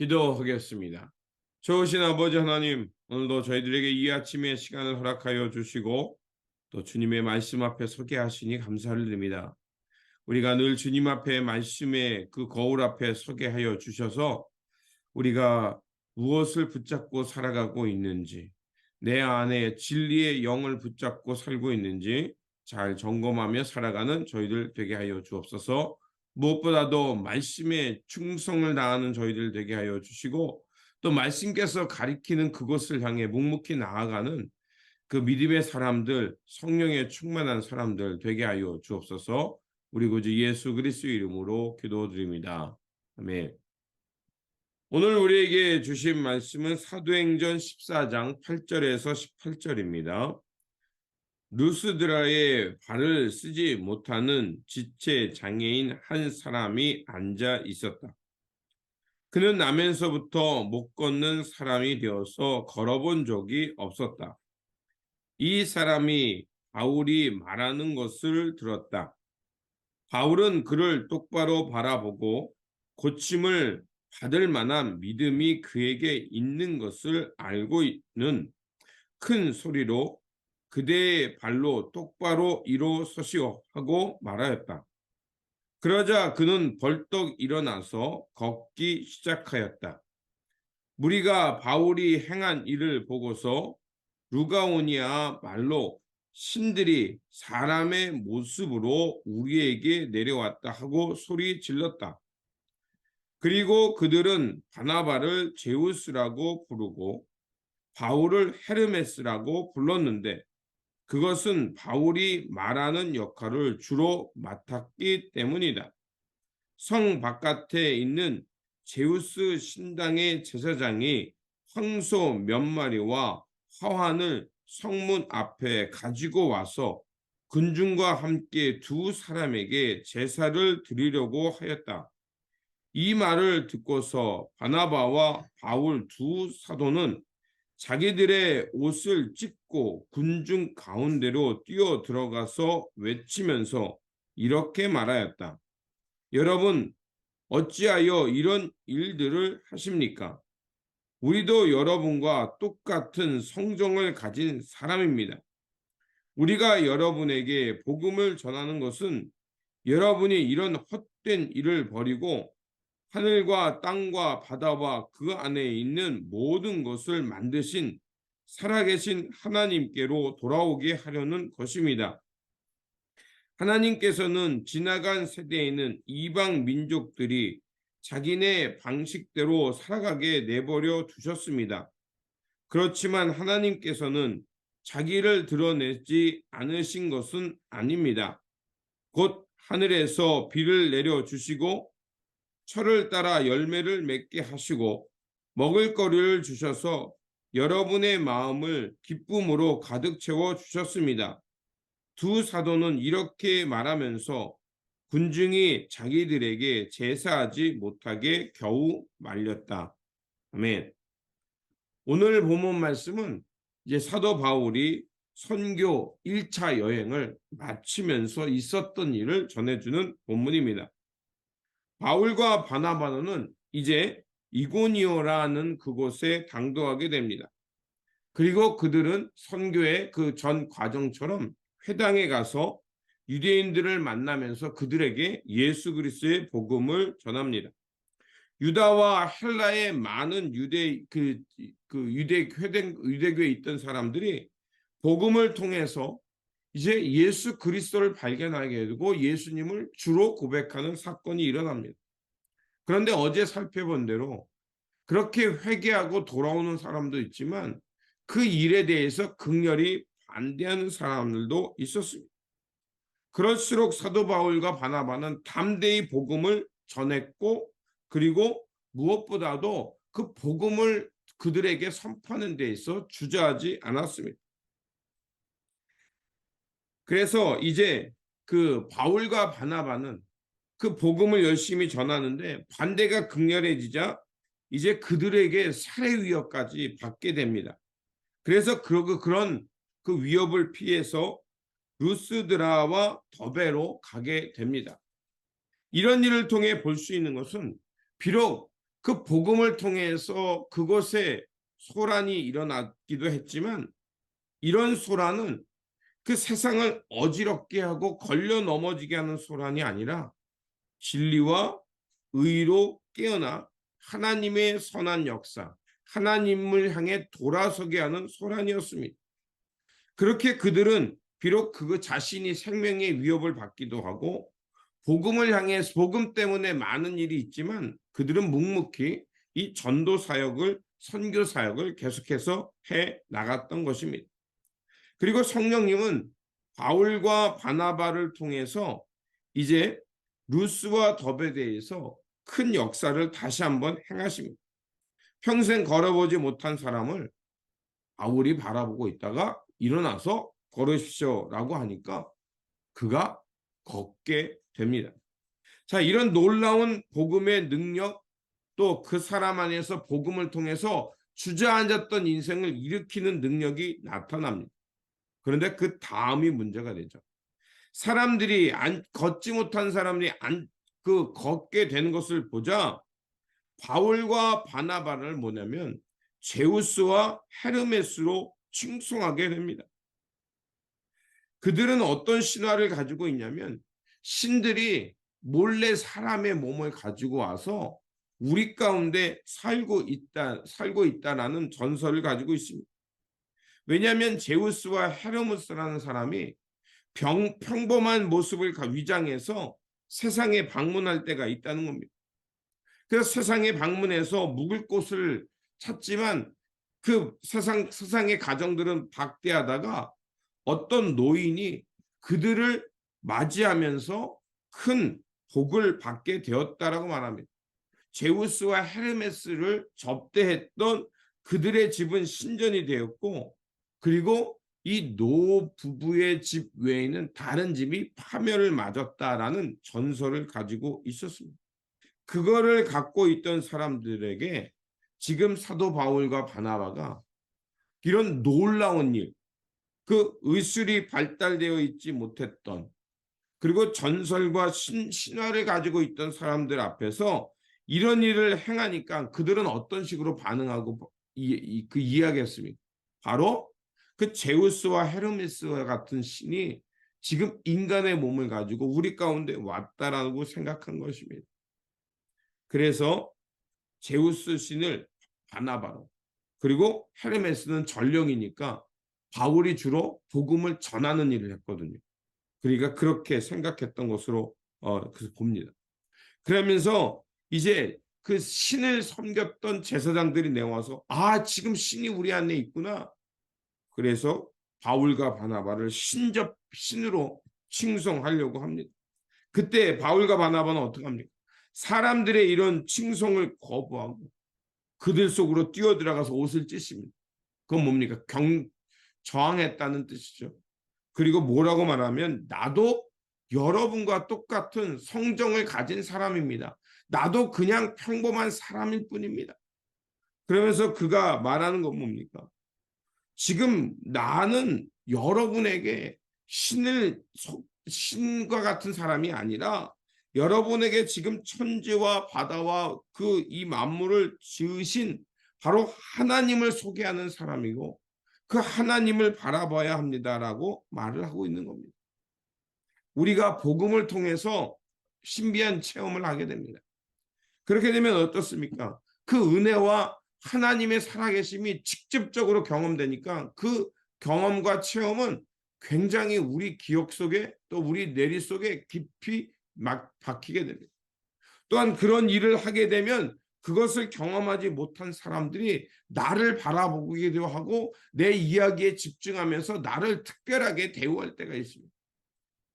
기도하겠습니다. 좋으신 아버지 하나님, 오늘도 저희들에게 이 아침의 시간을 허락하여 주시고 또 주님의 말씀 앞에 서게 하시니 감사를 드립니다. 우리가 늘 주님 앞에 말씀의 그 거울 앞에 서게 하여 주셔서 우리가 무엇을 붙잡고 살아가고 있는지, 내 안에 진리의 영을 붙잡고 살고 있는지 잘 점검하며 살아가는 저희들 되게 하여 주옵소서. 무엇보다도 말씀에 충성을 다하는 저희들 되게 하여 주시고, 또 말씀께서 가리키는 그것을 향해 묵묵히 나아가는 그 믿음의 사람들, 성령에 충만한 사람들 되게 하여 주옵소서. 우리 구주 예수 그리스도의 이름으로 기도드립니다. 아멘. 오늘 우리에게 주신 말씀은 사도행전 14장 8절에서 18절입니다. 루스드라에 발을 쓰지 못하는 지체 장애인 한 사람이 앉아 있었다. 그는 나면서부터 못 걷는 사람이 되어서 걸어본 적이 없었다. 이 사람이 바울이 말하는 것을 들었다. 바울은 그를 똑바로 바라보고 고침을 받을 만한 믿음이 그에게 있는 것을 알고 있는 큰 소리로 그대의 발로 똑바로 일어서시오 하고 말하였다. 그러자 그는 벌떡 일어나서 걷기 시작하였다. 무리가 바울이 행한 일을 보고서 루가오니아 말로 신들이 사람의 모습으로 우리에게 내려왔다 하고 소리 질렀다. 그리고 그들은 바나바를 제우스라고 부르고 바울을 헤르메스라고 불렀는데 그것은 바울이 말하는 역할을 주로 맡았기 때문이다. 성 바깥에 있는 제우스 신당의 제사장이 황소 몇 마리와 화환을 성문 앞에 가지고 와서 군중과 함께 두 사람에게 제사를 드리려고 하였다. 이 말을 듣고서 바나바와 바울 두 사도는 자기들의 옷을 찢고 군중 가운데로 뛰어 들어가서 외치면서 이렇게 말하였다. 여러분, 어찌하여 이런 일들을 하십니까? 우리도 여러분과 똑같은 성정을 가진 사람입니다. 우리가 여러분에게 복음을 전하는 것은 여러분이 이런 헛된 일을 버리고 하늘과 땅과 바다와 그 안에 있는 모든 것을 만드신 살아계신 하나님께로 돌아오게 하려는 것입니다. 하나님께서는 지나간 세대에는 이방 민족들이 자기네 방식대로 살아가게 내버려 두셨습니다. 그렇지만 하나님께서는 자기를 드러내지 않으신 것은 아닙니다. 곧 하늘에서 비를 내려주시고 철을 따라 열매를 맺게 하시고 먹을거리를 주셔서 여러분의 마음을 기쁨으로 가득 채워 주셨습니다. 두 사도는 이렇게 말하면서 군중이 자기들에게 제사하지 못하게 겨우 말렸다. 아멘. 오늘 본문 말씀은 이제 사도 바울이 선교 1차 여행을 마치면서 있었던 일을 전해주는 본문입니다. 바울과 바나바는 이제 이고니오라는 그곳에 당도하게 됩니다. 그리고 그들은 선교의 그 전 과정처럼 회당에 가서 유대인들을 만나면서 그들에게 예수 그리스도의 복음을 전합니다. 유다와 헬라의 많은 유대교에 있던 사람들이 복음을 통해서 이제 예수 그리스도를 발견하게 되고 예수님을 주로 고백하는 사건이 일어납니다. 그런데 어제 살펴본 대로 그렇게 회개하고 돌아오는 사람도 있지만 그 일에 대해서 극렬히 반대하는 사람들도 있었습니다. 그럴수록 사도 바울과 바나바는 담대히 복음을 전했고 그리고 무엇보다도 그 복음을 그들에게 선포하는 데 있어 주저하지 않았습니다. 그래서 이제 그 바울과 바나바는 그 복음을 열심히 전하는데 반대가 극렬해지자 이제 그들에게 살해 위협까지 받게 됩니다. 그래서 그런 그 위협을 피해서 루스드라와 더베로 가게 됩니다. 이런 일을 통해 볼 수 있는 것은 비록 그 복음을 통해서 그곳에 소란이 일어났기도 했지만 이런 소란은 그 세상을 어지럽게 하고 걸려 넘어지게 하는 소란이 아니라 진리와 의로 깨어나 하나님의 선한 역사, 하나님을 향해 돌아서게 하는 소란이었습니다. 그렇게 그들은 비록 그 자신이 생명의 위협을 받기도 하고 복음을 향해 복음 때문에 많은 일이 있지만 그들은 묵묵히 이 전도 사역을 선교 사역을 계속해서 해 나갔던 것입니다. 그리고 성령님은 바울과 바나바를 통해서 이제 루스와 더베에 대해서 큰 역사를 다시 한번 행하십니다. 평생 걸어보지 못한 사람을 바울이 바라보고 있다가 일어나서 걸으십시오라고 하니까 그가 걷게 됩니다. 자, 이런 놀라운 복음의 능력, 또 그 사람 안에서 복음을 통해서 주저앉았던 인생을 일으키는 능력이 나타납니다. 그런데 그 다음이 문제가 되죠. 사람들이 걷지 못한 사람들이 걷게 되는 것을 보자 바울과 바나바를 뭐냐면 제우스와 헤르메스로 칭송하게 됩니다. 그들은 어떤 신화를 가지고 있냐면 신들이 몰래 사람의 몸을 가지고 와서 우리 가운데 살고 있다라는 전설을 가지고 있습니다. 왜냐하면 제우스와 헤르메스라는 사람이 평범한 모습을 위장해서 세상에 방문할 때가 있다는 겁니다. 그래서 세상에 방문해서 묵을 곳을 찾지만 그 세상의 가정들은 박대하다가 어떤 노인이 그들을 맞이하면서 큰 복을 받게 되었다라고 말합니다. 제우스와 헤르메스를 접대했던 그들의 집은 신전이 되었고 그리고 이 노 부부의 집 외에는 다른 집이 파멸을 맞았다라는 전설을 가지고 있었습니다. 그거를 갖고 있던 사람들에게 지금 사도 바울과 바나바가 이런 놀라운 일, 그 의술이 발달되어 있지 못했던 그리고 전설과 신화를 가지고 있던 사람들 앞에서 이런 일을 행하니까 그들은 어떤 식으로 반응하고 이야기했습니까? 바로 그 제우스와 헤르메스와 같은 신이 지금 인간의 몸을 가지고 우리 가운데 왔다라고 생각한 것입니다. 그래서 제우스 신을 바나바로 그리고 헤르메스는 전령이니까 바울이 주로 복음을 전하는 일을 했거든요. 그러니까 그렇게 생각했던 것으로 봅니다. 그러면서 이제 그 신을 섬겼던 제사장들이 내와서 지금 신이 우리 안에 있구나. 그래서 바울과 바나바를 신으로 칭송하려고 합니다. 그때 바울과 바나바는 어떻게 합니까? 사람들의 이런 칭송을 거부하고 그들 속으로 뛰어들어가서 옷을 찢습니다. 그건 뭡니까? 저항했다는 뜻이죠. 그리고 뭐라고 말하면 나도 여러분과 똑같은 성정을 가진 사람입니다. 나도 그냥 평범한 사람일 뿐입니다. 그러면서 그가 말하는 건 뭡니까? 지금 나는 여러분에게 신과 같은 사람이 아니라 여러분에게 지금 천지와 바다와 이 만물을 지으신 바로 하나님을 소개하는 사람이고 그 하나님을 바라봐야 합니다라고 말을 하고 있는 겁니다. 우리가 복음을 통해서 신비한 체험을 하게 됩니다. 그렇게 되면 어떻습니까? 그 은혜와 하나님의 살아계심이 직접적으로 경험되니까 그 경험과 체험은 굉장히 우리 기억 속에 또 우리 뇌리 속에 깊이 막 박히게 됩니다. 또한 그런 일을 하게 되면 그것을 경험하지 못한 사람들이 나를 바라보기도 하고 내 이야기에 집중하면서 나를 특별하게 대우할 때가 있습니다.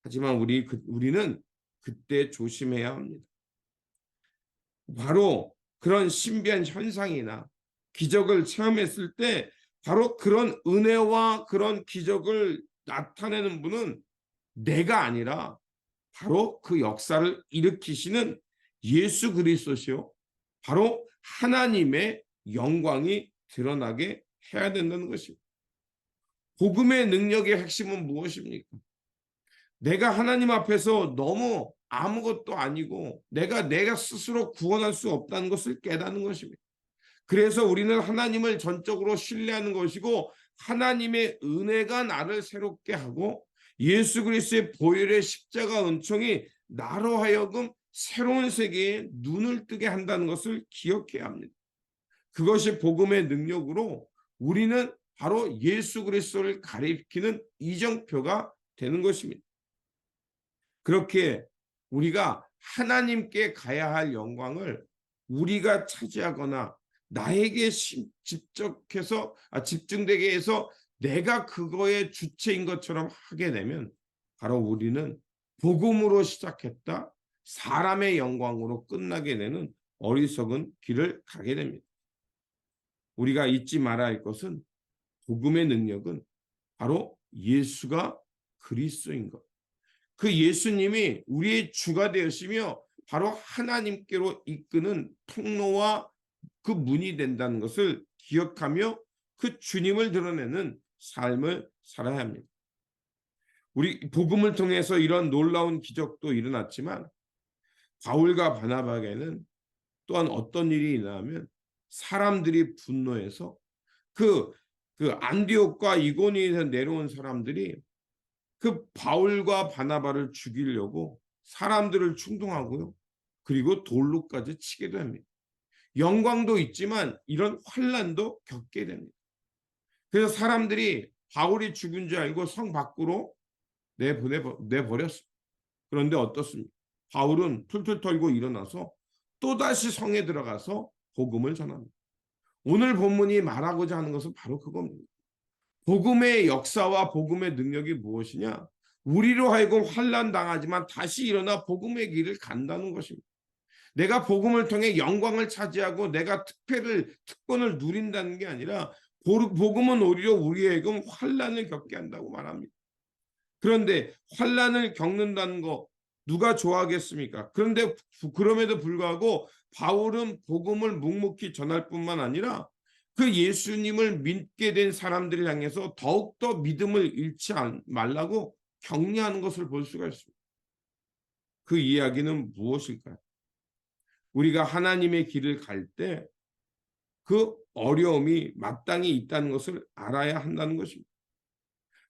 하지만 우리는 그때 조심해야 합니다. 바로 그런 신비한 현상이나 기적을 체험했을 때 바로 그런 은혜와 그런 기적을 나타내는 분은 내가 아니라 바로 그 역사를 일으키시는 예수 그리스도시요. 바로 하나님의 영광이 드러나게 해야 된다는 것입니다. 복음의 능력의 핵심은 무엇입니까? 내가 하나님 앞에서 너무 아무것도 아니고 내가 스스로 구원할 수 없다는 것을 깨닫는 것입니다. 그래서 우리는 하나님을 전적으로 신뢰하는 것이고 하나님의 은혜가 나를 새롭게 하고 예수 그리스도의 보혈의 십자가 은총이 나로 하여금 새로운 세계에 눈을 뜨게 한다는 것을 기억해야 합니다. 그것이 복음의 능력으로 우리는 바로 예수 그리스도를 가리키는 이정표가 되는 것입니다. 그렇게 우리가 하나님께 가야 할 영광을 우리가 차지하거나 나에게 집중되게 해서 내가 그거의 주체인 것처럼 하게 되면 바로 우리는 복음으로 시작했다 사람의 영광으로 끝나게 되는 어리석은 길을 가게 됩니다. 우리가 잊지 말아야 할 것은 복음의 능력은 바로 예수가 그리스도인 것. 그 예수님이 우리의 주가 되시며 바로 하나님께로 이끄는 통로와 그 문이 된다는 것을 기억하며 그 주님을 드러내는 삶을 살아야 합니다. 우리 복음을 통해서 이런 놀라운 기적도 일어났지만 바울과 바나바에게는 또한 어떤 일이 일어나면 사람들이 분노해서 그 안디옥과 이고니에서 내려온 사람들이 그 바울과 바나바를 죽이려고 사람들을 충동하고요. 그리고 돌로까지 치게도 합니다. 영광도 있지만 이런 환난도 겪게 됩니다. 그래서 사람들이 바울이 죽은 줄 알고 성 밖으로 내버렸습니다. 그런데 어떻습니까? 바울은 툴툴 털고 일어나서 또다시 성에 들어가서 복음을 전합니다. 오늘 본문이 말하고자 하는 것은 바로 그겁니다. 복음의 역사와 복음의 능력이 무엇이냐? 우리로 하여금 환난 당하지만 다시 일어나 복음의 길을 간다는 것입니다. 내가 복음을 통해 영광을 차지하고 내가 특권을 누린다는 게 아니라 복음은 오히려 우리에게 환난을 겪게 한다고 말합니다. 그런데 환난을 겪는다는 거 누가 좋아하겠습니까? 그런데 그럼에도 불구하고 바울은 복음을 묵묵히 전할 뿐만 아니라 그 예수님을 믿게 된 사람들을 향해서 더욱더 믿음을 잃지 말라고 격려하는 것을 볼 수가 있습니다. 그 이야기는 무엇일까요? 우리가 하나님의 길을 갈 때 그 어려움이 마땅히 있다는 것을 알아야 한다는 것입니다.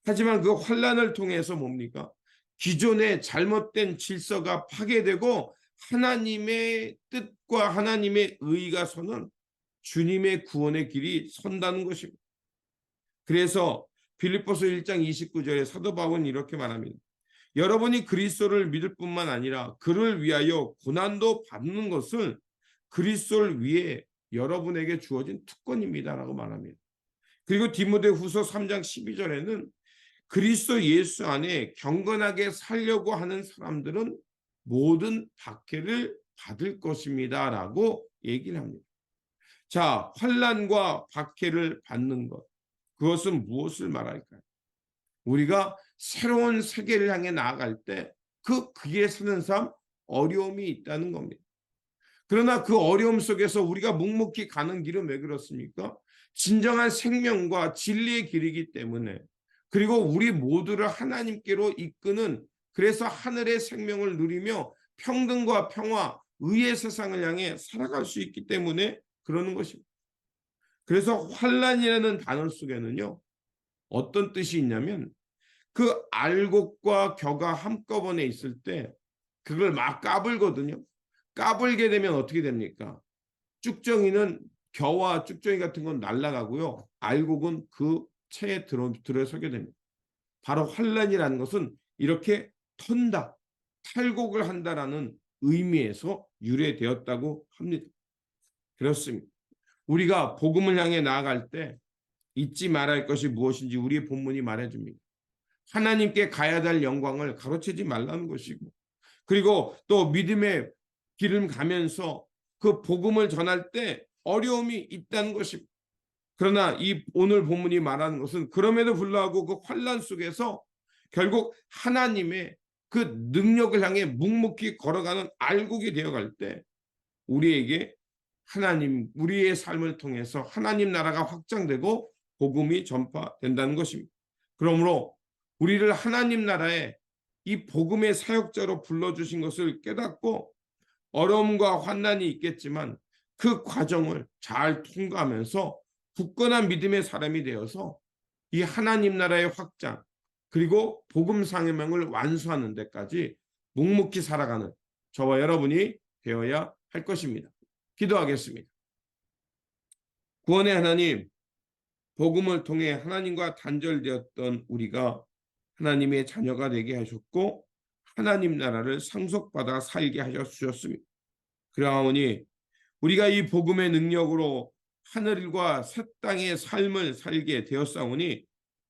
하지만 그 환난을 통해서 뭡니까? 기존의 잘못된 질서가 파괴되고 하나님의 뜻과 하나님의 의가 서는 주님의 구원의 길이 선다는 것입니다. 그래서 빌립보서 1장 29절에 사도 바울은 이렇게 말합니다. 여러분이 그리스도를 믿을 뿐만 아니라 그를 위하여 고난도 받는 것을 그리스도를 위해 여러분에게 주어진 특권입니다라고 말합니다. 그리고 디모데후서 3장 12절에는 그리스도 예수 안에 경건하게 살려고 하는 사람들은 모든 박해를 받을 것입니다라고 얘기를 합니다. 자, 환난과 박해를 받는 것, 그것은 무엇을 말할까요? 우리가 새로운 세계를 향해 나아갈 때 그에 사는 삶 어려움이 있다는 겁니다. 그러나 그 어려움 속에서 우리가 묵묵히 가는 길은 왜 그렇습니까? 진정한 생명과 진리의 길이기 때문에 그리고 우리 모두를 하나님께로 이끄는 그래서 하늘의 생명을 누리며 평등과 평화, 의의 세상을 향해 살아갈 수 있기 때문에 그러는 것입니다. 그래서 환난이라는 단어 속에는요. 어떤 뜻이 있냐면 그 알곡과 겨가 한꺼번에 있을 때 그걸 막 까불거든요. 까불게 되면 어떻게 됩니까? 쭉정이는 겨와 쭉정이 같은 건 날아가고요. 알곡은 그 채에 들어서게 됩니다. 바로 환난이라는 것은 이렇게 턴다, 탈곡을 한다라는 의미에서 유래되었다고 합니다. 그렇습니다. 우리가 복음을 향해 나아갈 때 잊지 말아야 할 것이 무엇인지 우리의 본문이 말해줍니다. 하나님께 가야 될 영광을 가로채지 말라는 것이고 그리고 또 믿음의 길을 가면서 그 복음을 전할 때 어려움이 있다는 것입니다. 그러나 이 오늘 본문이 말하는 것은 그럼에도 불구하고 그 환난 속에서 결국 하나님의 그 능력을 향해 묵묵히 걸어가는 알곡이 되어갈 때 우리에게 하나님 우리의 삶을 통해서 하나님 나라가 확장되고 복음이 전파된다는 것입니다. 그러므로 우리를 하나님 나라의 이 복음의 사역자로 불러주신 것을 깨닫고 어려움과 환난이 있겠지만 그 과정을 잘 통과하면서 굳건한 믿음의 사람이 되어서 이 하나님 나라의 확장 그리고 복음 상해명을 완수하는 데까지 묵묵히 살아가는 저와 여러분이 되어야 할 것입니다. 기도하겠습니다. 구원의 하나님, 복음을 통해 하나님과 단절되었던 우리가 하나님의 자녀가 되게 하셨고 하나님 나라를 상속받아 살게 하셨습니다. 그러하오니 우리가 이 복음의 능력으로 하늘과 새 땅의 삶을 살게 되었사오니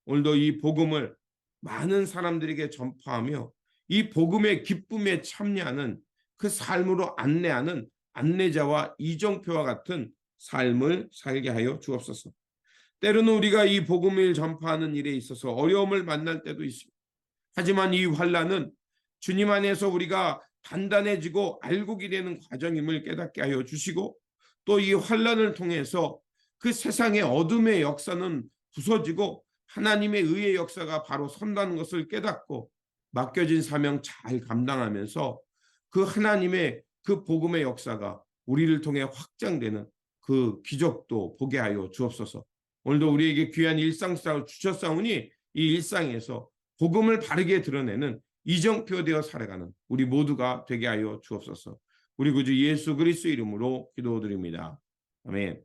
오늘도 이 복음을 많은 사람들에게 전파하며 이 복음의 기쁨에 참여하는 그 삶으로 안내하는 안내자와 이정표와 같은 삶을 살게 하여 주옵소서. 때로는 우리가 이 복음을 전파하는 일에 있어서 어려움을 만날 때도 있습니다. 하지만 이 환난은 주님 안에서 우리가 단단해지고 알곡이 되는 과정임을 깨닫게 하여 주시고 또 이 환난을 통해서 그 세상의 어둠의 역사는 부서지고 하나님의 의의 역사가 바로 선다는 것을 깨닫고 맡겨진 사명 잘 감당하면서 그 하나님의 그 복음의 역사가 우리를 통해 확장되는 그 기적도 보게 하여 주옵소서. 오늘도 우리에게 귀한 일상을 주셨사오니 이 일상에서 복음을 바르게 드러내는 이정표 되어 살아가는 우리 모두가 되게 하여 주옵소서. 우리 구주 예수 그리스도 이름으로 기도드립니다. 아멘.